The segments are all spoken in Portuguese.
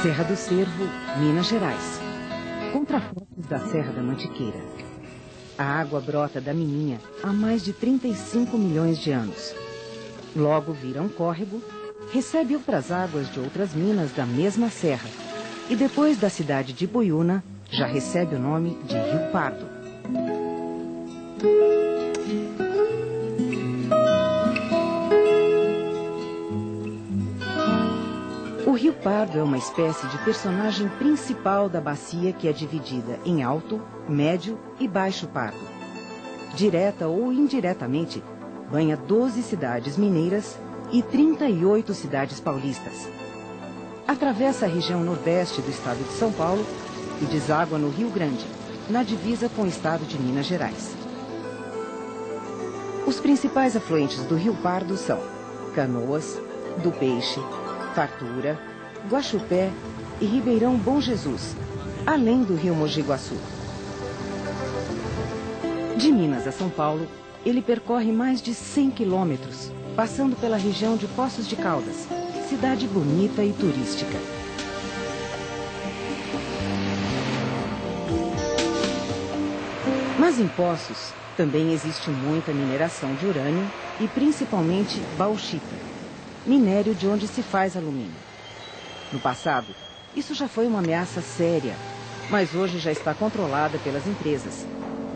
Serra do Cervo, Minas Gerais. Contrafortes da Serra da Mantiqueira. A água brota da Mininha há mais de 35 milhões de anos. Logo vira um córrego, recebe outras águas de outras minas da mesma serra. E depois da cidade de Ipuiuna, já recebe o nome de Rio Pardo. O Rio Pardo é uma espécie de personagem principal da bacia que é dividida em Alto, Médio e Baixo Pardo. Direta ou indiretamente, banha 12 cidades mineiras e 38 cidades paulistas. Atravessa a região nordeste do estado de São Paulo e deságua no Rio Grande, na divisa com o estado de Minas Gerais. Os principais afluentes do Rio Pardo são Canoas, do Peixe, Fartura, Guaxupé e Ribeirão Bom Jesus, além do rio Mogi Guaçu. De Minas a São Paulo, ele percorre mais de 100 quilômetros, passando pela região de Poços de Caldas, cidade bonita e turística. Mas em Poços também existe muita mineração de urânio e principalmente bauxita, minério de onde se faz alumínio. No passado, isso já foi uma ameaça séria, mas hoje já está controlada pelas empresas,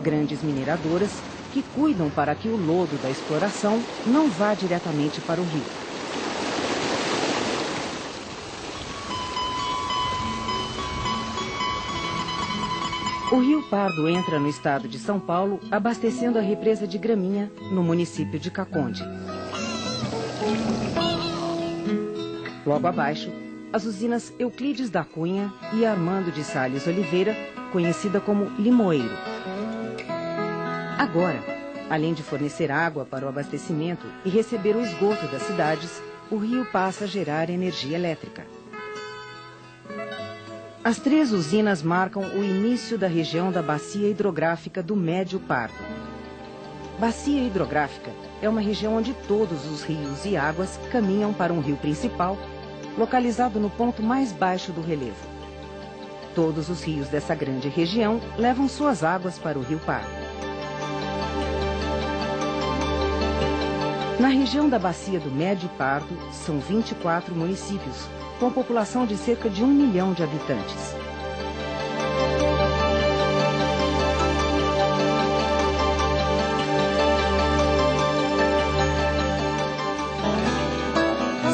grandes mineradoras que cuidam para que o lodo da exploração não vá diretamente para o rio. O Rio Pardo entra no estado de São Paulo, abastecendo a represa de Graminha, no município de Caconde. Logo abaixo, as usinas Euclides da Cunha e Armando de Salles Oliveira, conhecida como Limoeiro. Agora, além de fornecer água para o abastecimento e receber o esgoto das cidades, o rio passa a gerar energia elétrica. As 3 usinas marcam o início da região da bacia hidrográfica do Médio Pardo. Bacia hidrográfica é uma região onde todos os rios e águas caminham para um rio principal, localizado no ponto mais baixo do relevo. Todos os rios dessa grande região levam suas águas para o Rio Pardo. Na região da bacia do Médio Pardo, são 24 municípios, com população de cerca de 1 milhão de habitantes.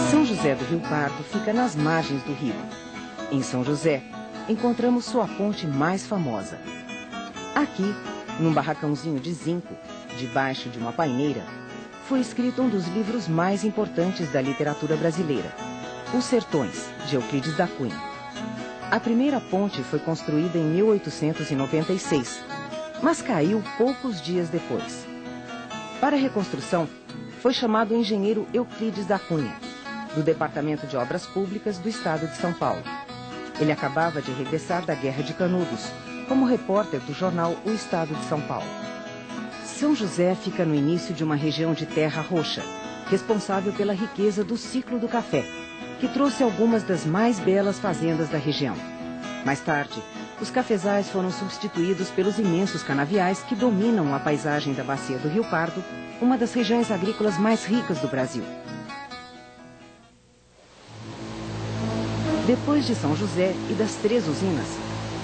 São José do Rio Pardo fica nas margens do rio. Em São José, encontramos sua ponte mais famosa. Aqui, num barracãozinho de zinco, debaixo de uma paineira, foi escrito um dos livros mais importantes da literatura brasileira, Os Sertões, de Euclides da Cunha. A primeira ponte foi construída em 1896, mas caiu poucos dias depois. Para a reconstrução, foi chamado o engenheiro Euclides da Cunha, do Departamento de Obras Públicas do Estado de São Paulo. Ele acabava de regressar da Guerra de Canudos, como repórter do jornal O Estado de São Paulo. São José fica no início de uma região de terra roxa, responsável pela riqueza do ciclo do café, que trouxe algumas das mais belas fazendas da região. Mais tarde, os cafezais foram substituídos pelos imensos canaviais que dominam a paisagem da bacia do Rio Pardo, uma das regiões agrícolas mais ricas do Brasil. Depois de São José e das 3 usinas,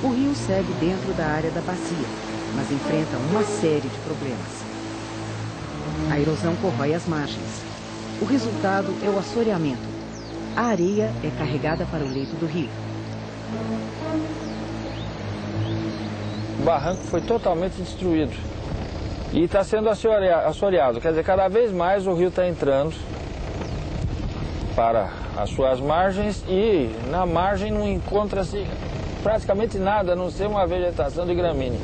o rio segue dentro da área da bacia, mas enfrenta uma série de problemas. A erosão corrói as margens. O resultado é o assoreamento. A areia é carregada para o leito do rio. O barranco foi totalmente destruído e está sendo assoreado. Quer dizer, cada vez mais o rio está entrando para as suas margens e na margem não encontra-se praticamente nada, a não ser uma vegetação de gramínea.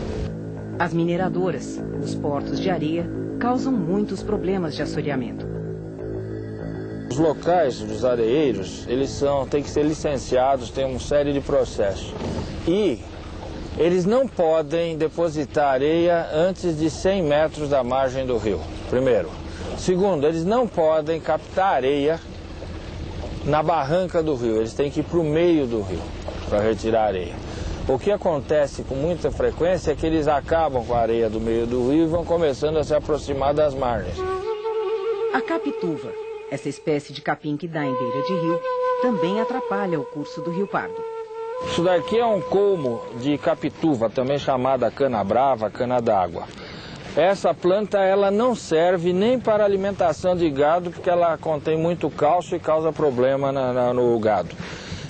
As mineradoras, os portos de areia, causam muitos problemas de assoreamento. Os locais dos areeiros, têm que ser licenciados, tem uma série de processos. E eles não podem depositar areia antes de 100 metros da margem do rio, primeiro. Segundo, eles não podem captar areia na barranca do rio, eles têm que ir para o meio do rio para retirar a areia. O que acontece com muita frequência é que eles acabam com a areia do meio do rio e vão começando a se aproximar das margens. A capituva, essa espécie de capim que dá em beira de rio, também atrapalha o curso do Rio Pardo. Isso daqui é um colmo de capituva, também chamada cana-brava, cana d'água. Essa planta ela não serve nem para alimentação de gado, porque ela contém muito cálcio e causa problema no gado.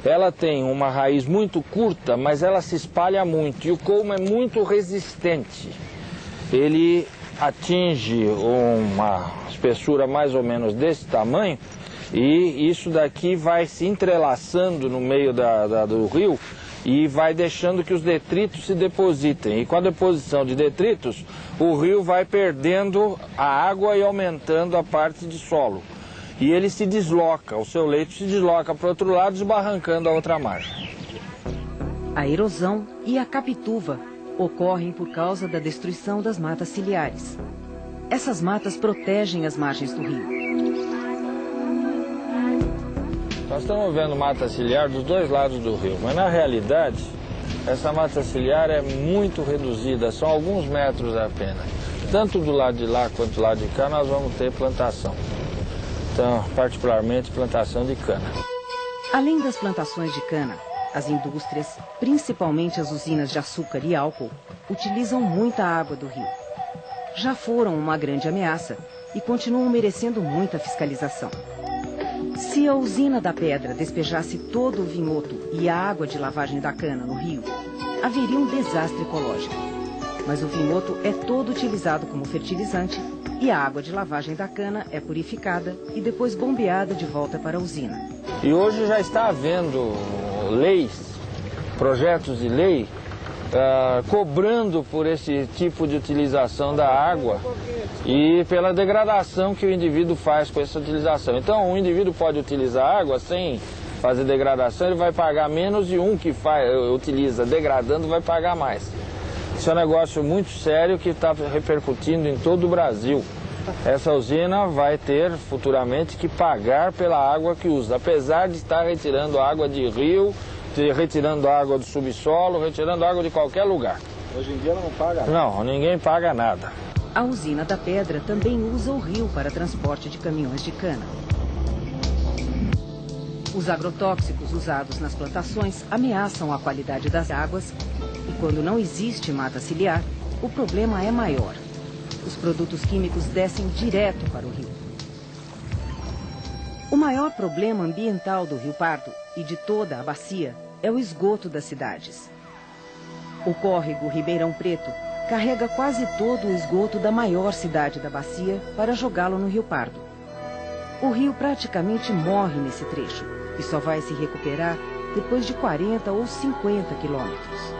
Ela tem uma raiz muito curta, mas ela se espalha muito e o colmo é muito resistente. Ele atinge uma espessura mais ou menos desse tamanho e isso daqui vai se entrelaçando no meio do rio e vai deixando que os detritos se depositem. E com a deposição de detritos, o rio vai perdendo a água e aumentando a parte de solo. E ele se desloca, o seu leito se desloca para o outro lado, desbarrancando a outra margem. A erosão e a capituva ocorrem por causa da destruição das matas ciliares. Essas matas protegem as margens do rio. Nós estamos vendo mata ciliar dos dois lados do rio, mas na realidade essa mata ciliar é muito reduzida, são alguns metros apenas. Tanto do lado de lá quanto do lado de cá nós vamos ter plantação. Então, particularmente plantação de cana. Além das plantações de cana, as indústrias, principalmente as usinas de açúcar e álcool, utilizam muita água do rio. Já foram uma grande ameaça e continuam merecendo muita fiscalização. Se a usina da Pedra despejasse todo o vinhoto e a água de lavagem da cana no rio, haveria um desastre ecológico. Mas o vinhoto é todo utilizado como fertilizante e a água de lavagem da cana é purificada e depois bombeada de volta para a usina. E hoje já está havendo leis, projetos de lei, cobrando por esse tipo de utilização da água e pela degradação que o indivíduo faz com essa utilização. Então, um indivíduo pode utilizar água sem fazer degradação, ele vai pagar menos e um que utiliza degradando vai pagar mais. Isso é um negócio muito sério que está repercutindo em todo o Brasil. Essa usina vai ter futuramente que pagar pela água que usa, apesar de estar retirando água de rio, retirando água do subsolo, retirando água de qualquer lugar. Hoje em dia ela não paga nada? Não, ninguém paga nada. A usina da Pedra também usa o rio para transporte de caminhões de cana. Os agrotóxicos usados nas plantações ameaçam a qualidade das águas e quando não existe mata ciliar, o problema é maior. Os produtos químicos descem direto para o rio. O maior problema ambiental do Rio Pardo e de toda a bacia é o esgoto das cidades. O córrego Ribeirão Preto carrega quase todo o esgoto da maior cidade da bacia para jogá-lo no Rio Pardo. O rio praticamente morre nesse trecho e só vai se recuperar depois de 40 ou 50 quilômetros.